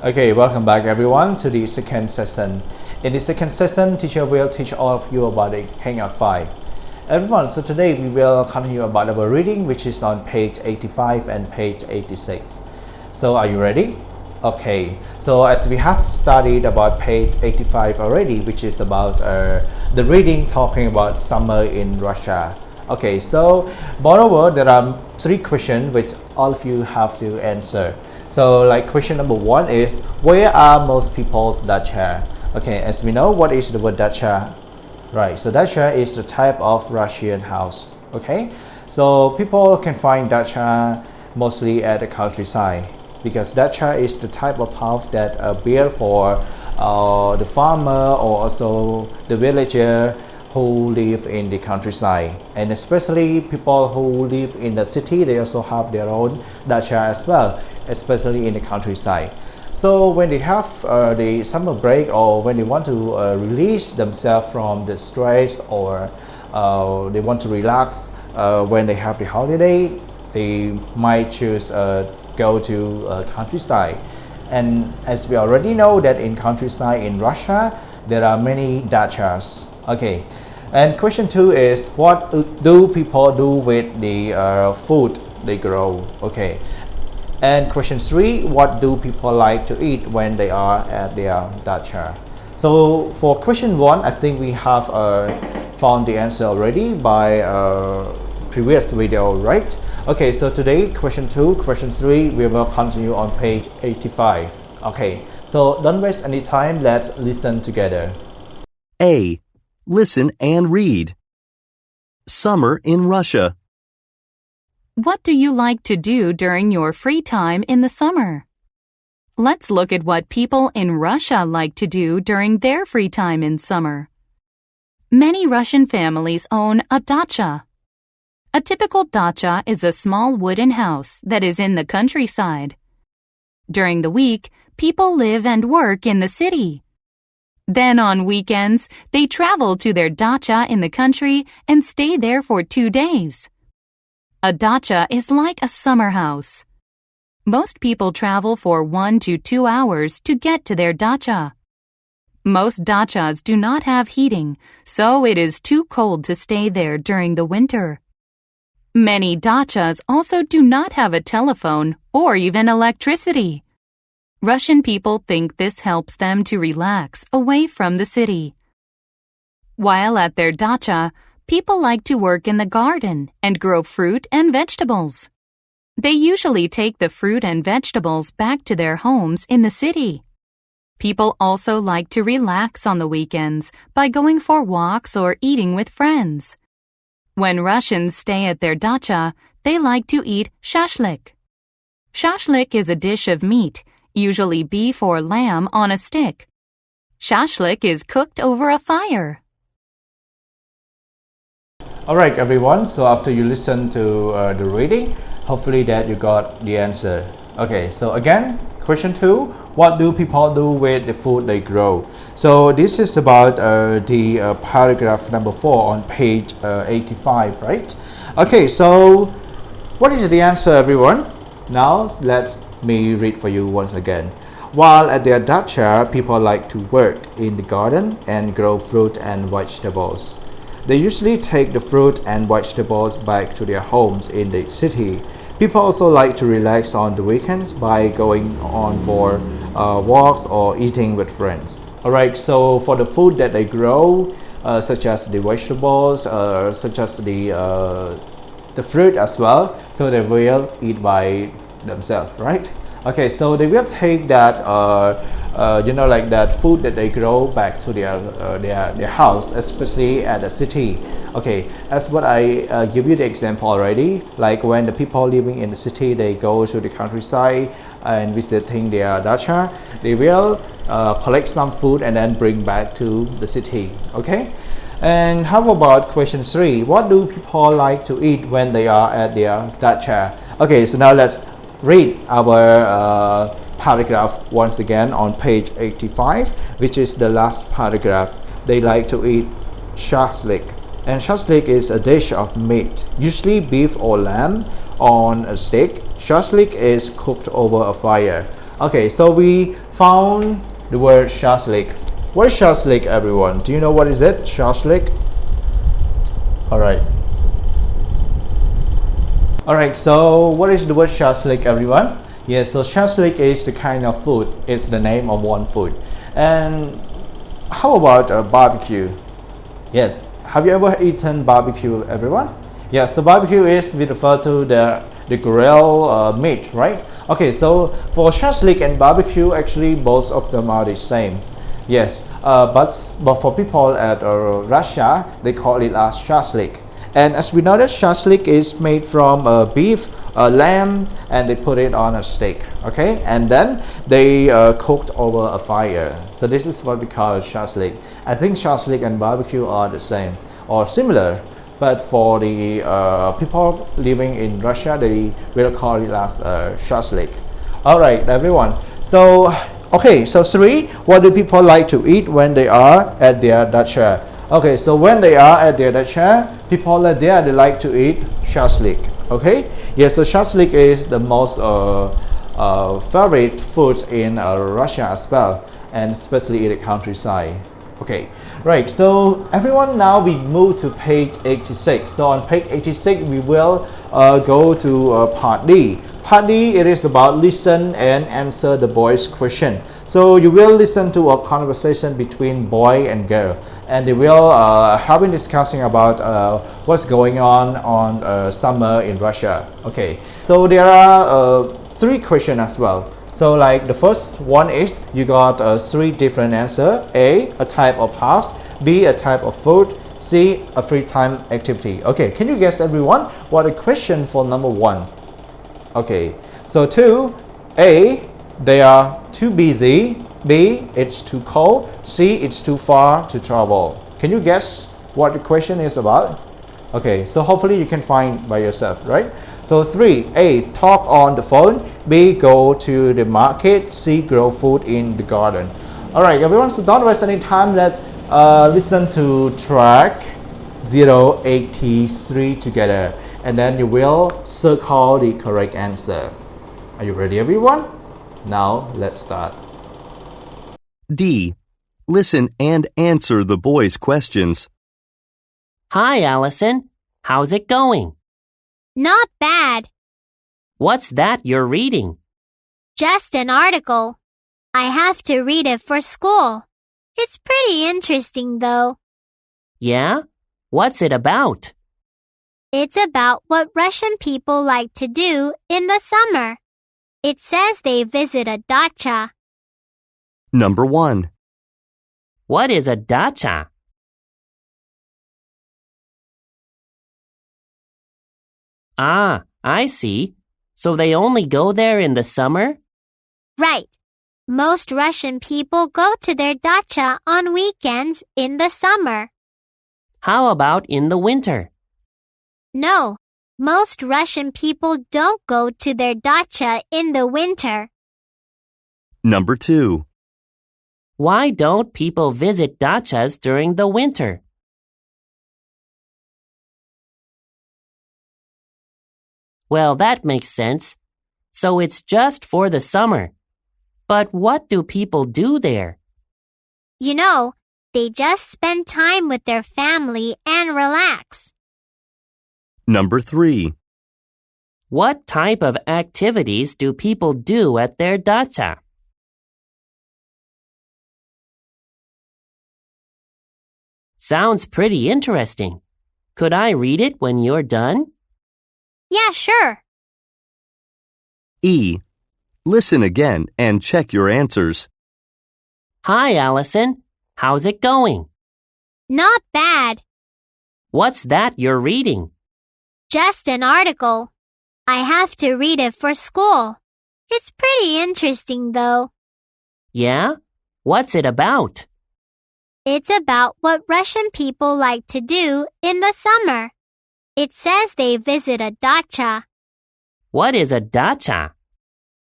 Okay, welcome back everyone to the second session. In the second session, teacher will teach all of you about the Hangout 5. Everyone, so today we will continue about our reading, which is on page 85 and page 86. So are you ready? Okay, so as we have studied about page 85 already, which is about the reading talking about summer in Russia. Okay, so moreover, there are 3 questions which all of you have to answer. So like question number 1 is, where are most people's dacha? Okay, as we know, what is the word dacha? Right, so dacha is the type of Russian house. Okay, so people can find dacha mostly at the countryside, because dacha is the type of house that are built for the farmer or also the villager who live in the countryside, and especially people who live in the city, they also have their own dacha as well, especially in the countryside. So when they have the summer break, or when they want to release themselves from the stress, or they want to relax when they have the holiday, they might choose go to countryside. And as we already know that in countryside in Russia there are many dachas. Okay, and question 2 is, what do people do with the food they grow? Okay, and question 3, what do people like to eat when they are at their dacha? So for question 1, I think we have found the answer already by previous video, right? Okay, so today question 2, question 3, we will continue on page 85. Okay, so don't waste any time, let's listen together. A. Listen and read. Summer in Russia. What do you like to do during your free time in the summer? Let's look at what people in Russia like to do during their free time in summer. Many Russian families own a dacha. A typical dacha is a small wooden house that is in the countryside. During the week, people live and work in the city. Then on weekends, they travel to their dacha in the country and stay there for 2 days. A dacha is like a summer house. Most people travel for 1 to 2 hours to get to their dacha. Most dachas do not have heating, so it is too cold to stay there during the winter. Many dachas also do not have a telephone or even electricity. Russian people think this helps them to relax away from the city. While at their dacha, people like to work in the garden and grow fruit and vegetables. They usually take the fruit and vegetables back to their homes in the city. People also like to relax on the weekends by going for walks or eating with friends. When Russians stay at their dacha, they like to eat shashlik. Shashlik is a dish of meat, usually beef or lamb on a stick. Shashlik is cooked over a fire. Alright everyone, so after you listen to the reading, hopefully that you got the answer. Okay, so again, question 2, what do people do with the food they grow? So this is about the paragraph number 4 on page 85, right? Okay, so what is the answer everyone? Now let me read for you once again. While at their dacha, people like to work in the garden and grow fruit and vegetables. They usually take the fruit and vegetables back to their homes in the city. People also like to relax on the weekends by going on for walks or eating with friends. Alright, so for the food that they grow, such as the vegetables, such as the fruit as well, so they will eat by themselves, right? Okay, so they will take that like that food that they grow back to their house, especially at the city. Okay, as what I give you the example already, like when the people living in the city, they go to the countryside and visiting their dacha, they will collect some food and then bring back to the city. Okay, and how about question 3, what do people like to eat when they are at their dacha? Okay, so now let's read our paragraph once again on page 85, which is the last paragraph. They like to eat shashlik, and shashlik is a dish of meat, usually beef or lamb on a stick. Shashlik is cooked over a fire. Okay, so we found the word shashlik. What is shashlik, everyone? Do you know what is it? Shashlik? Alright. Alright, so what is the word shashlik, everyone? Yes, so shashlik is the kind of food. It's the name of one food. And how about a barbecue? Yes, have you ever eaten barbecue, everyone? Yes, the barbecue is, we refer to the grill meat, right? Okay, so for shashlik and barbecue, actually both of them are the same. Yes, but for people at Russia, they call it as shashlik. And as we know that shashlik is made from beef, lamb, and they put it on a steak, okay? And then they cooked over a fire. So this is what we call shashlik. I think shashlik and barbecue are the same or similar, but for the people living in Russia, they will call it as shashlik. All right, everyone. So, okay, so 3, what do people like to eat when they are at their dacha? Okay, so when they are at their dacha, people are there, they like to eat shashlik. Okay, yes, so shashlik is the most favorite food in Russia as well, and especially in the countryside. Okay, right, so everyone, now we move to page 86. So on page 86, we will go to part D. Part D, it is about listen and answer the boy's question. So you will listen to a conversation between boy and girl, and they will have been discussing about what's going on summer in Russia. Okay, so there are 3 questions as well. So like the first one is, you got 3 different answers. A type of house, B, a type of food, C, a free time activity. Okay, can you guess, everyone, what the question for number 1? Okay, so 2, A, they are too busy, B, it's too cold, C, it's too far to travel. Can you guess what the question is about? Okay, so hopefully you can find by yourself, right? So 3, A, talk on the phone, B, go to the market, C, grow food in the garden. All right, everyone, so don't waste any time. Let's listen to track 083 together, and then you will circle the correct answer. Are you ready, everyone? Now let's start. D. Listen and answer the boys' questions. Hi, Allison. How's it going? Not bad. What's that you're reading? Just an article. I have to read it for school. It's pretty interesting, though. Yeah? What's it about? It's about what Russian people like to do in the summer. It says they visit a dacha. Number 1. What is a dacha? Ah, I see. So they only go there in the summer? Right. Most Russian people go to their dacha on weekends in the summer. How about in the winter? No, most Russian people don't go to their dacha in the winter. Number 2. Why don't people visit dachas during the winter? Well, that makes sense. So it's just for the summer. But what do people do there? You know, they just spend time with their family and relax. Number 3. What type of activities do people do at their dacha? Sounds pretty interesting. Could I read it when you're done? Yeah, sure. E. Listen again and check your answers. Hi, Allison. How's it going? Not bad. What's that you're reading? Just an article. I have to read it for school. It's pretty interesting, though. Yeah? What's it about? It's about what Russian people like to do in the summer. It says they visit a dacha. What is a dacha?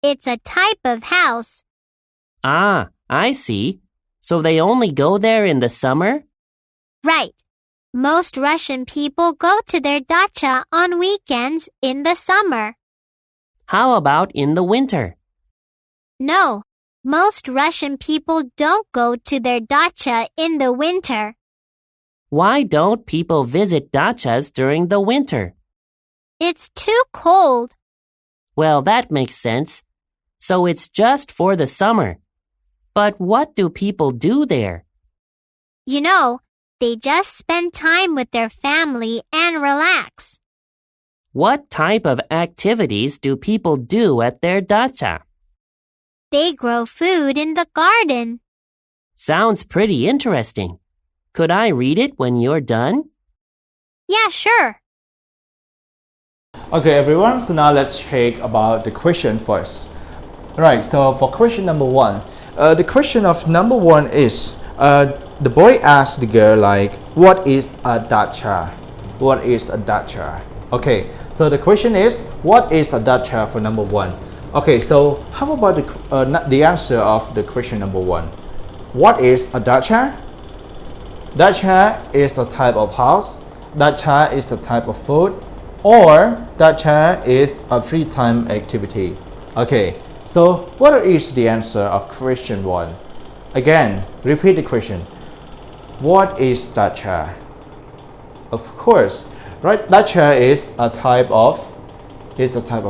It's a type of house. Ah, I see. So they only go there in the summer? Right. Most Russian people go to their dacha on weekends in the summer. How about in the winter? No, most Russian people don't go to their dacha in the winter. Why don't people visit dachas during the winter? It's too cold. Well, that makes sense. So it's just for the summer. But what do people do there? You know, they just spend time with their family and relax. What type of activities do people do at their dacha? They grow food in the garden. Sounds pretty interesting. Could I read it when you're done? Yeah, sure. Okay, everyone, so now let's check about the question first. Right, so for question number 1, the question of number 1 is, the boy asked the girl like, what is a dacha? What is a dacha? Okay, so the question is, what is a dacha for number 1? Okay, so how about the answer of the question number 1? What is a dacha? Dacha is a type of house, dacha is a type of food, or dacha is a free time activity. Okay, so what is the answer of question 1? Again, repeat the question. What is dacha? Of course, right? Dacha is a type of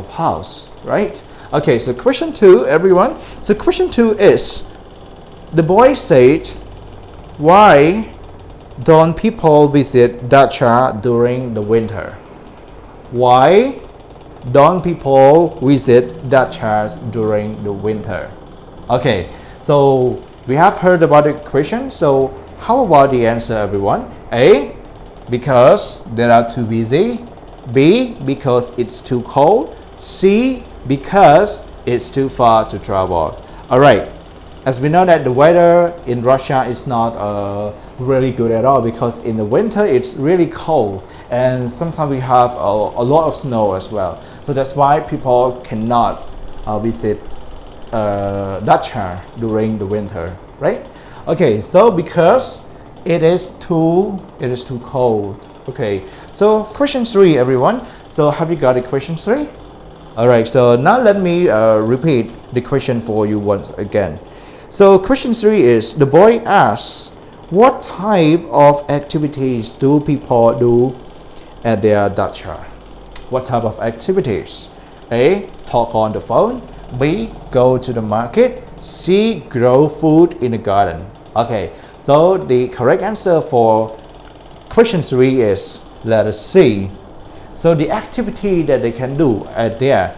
house, right? Okay, so question 2, everyone. So question 2 is, the boy said, why don't people visit dacha during the winter? Why don't people visit dachas during the winter? Okay, so we have heard about the question. So how about the answer, everyone? A, because they are too busy. B, because it's too cold. C, because it's too far to travel. Alright, as we know that the weather in Russia is not really good at all, because in the winter it's really cold and sometimes we have a lot of snow as well. So that's why people cannot visit dacha during the winter, right? Okay, so because it is too cold. Okay, so question 3, everyone. So have you got the question 3? Alright, so now let me repeat the question for you once again. So question 3 is, the boy asks, what type of activities do people do at their dacha? What type of activities? A, talk on the phone. B, go to the market. C, grow food in the garden. Okay, so the correct answer for question 3 is letter C. So the activity that they can do at there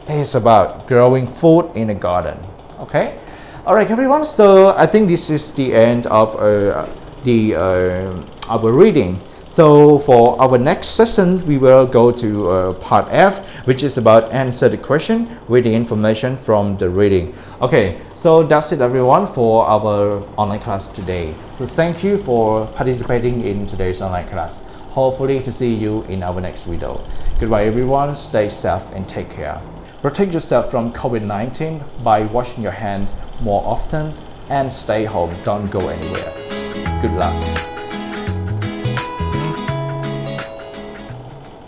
is about growing food in the garden. Okay. Alright, everyone, so I think this is the end of our reading. So for our next session, we will go to part F, which is about answer the question with the information from the reading. Okay, so that's it, everyone, for our online class today. So thank you for participating in today's online class. Hopefully to see you in our next video. Goodbye, everyone. Stay safe and take care. Protect yourself from COVID-19 by washing your hands more often and stay home. Don't go anywhere. Good luck.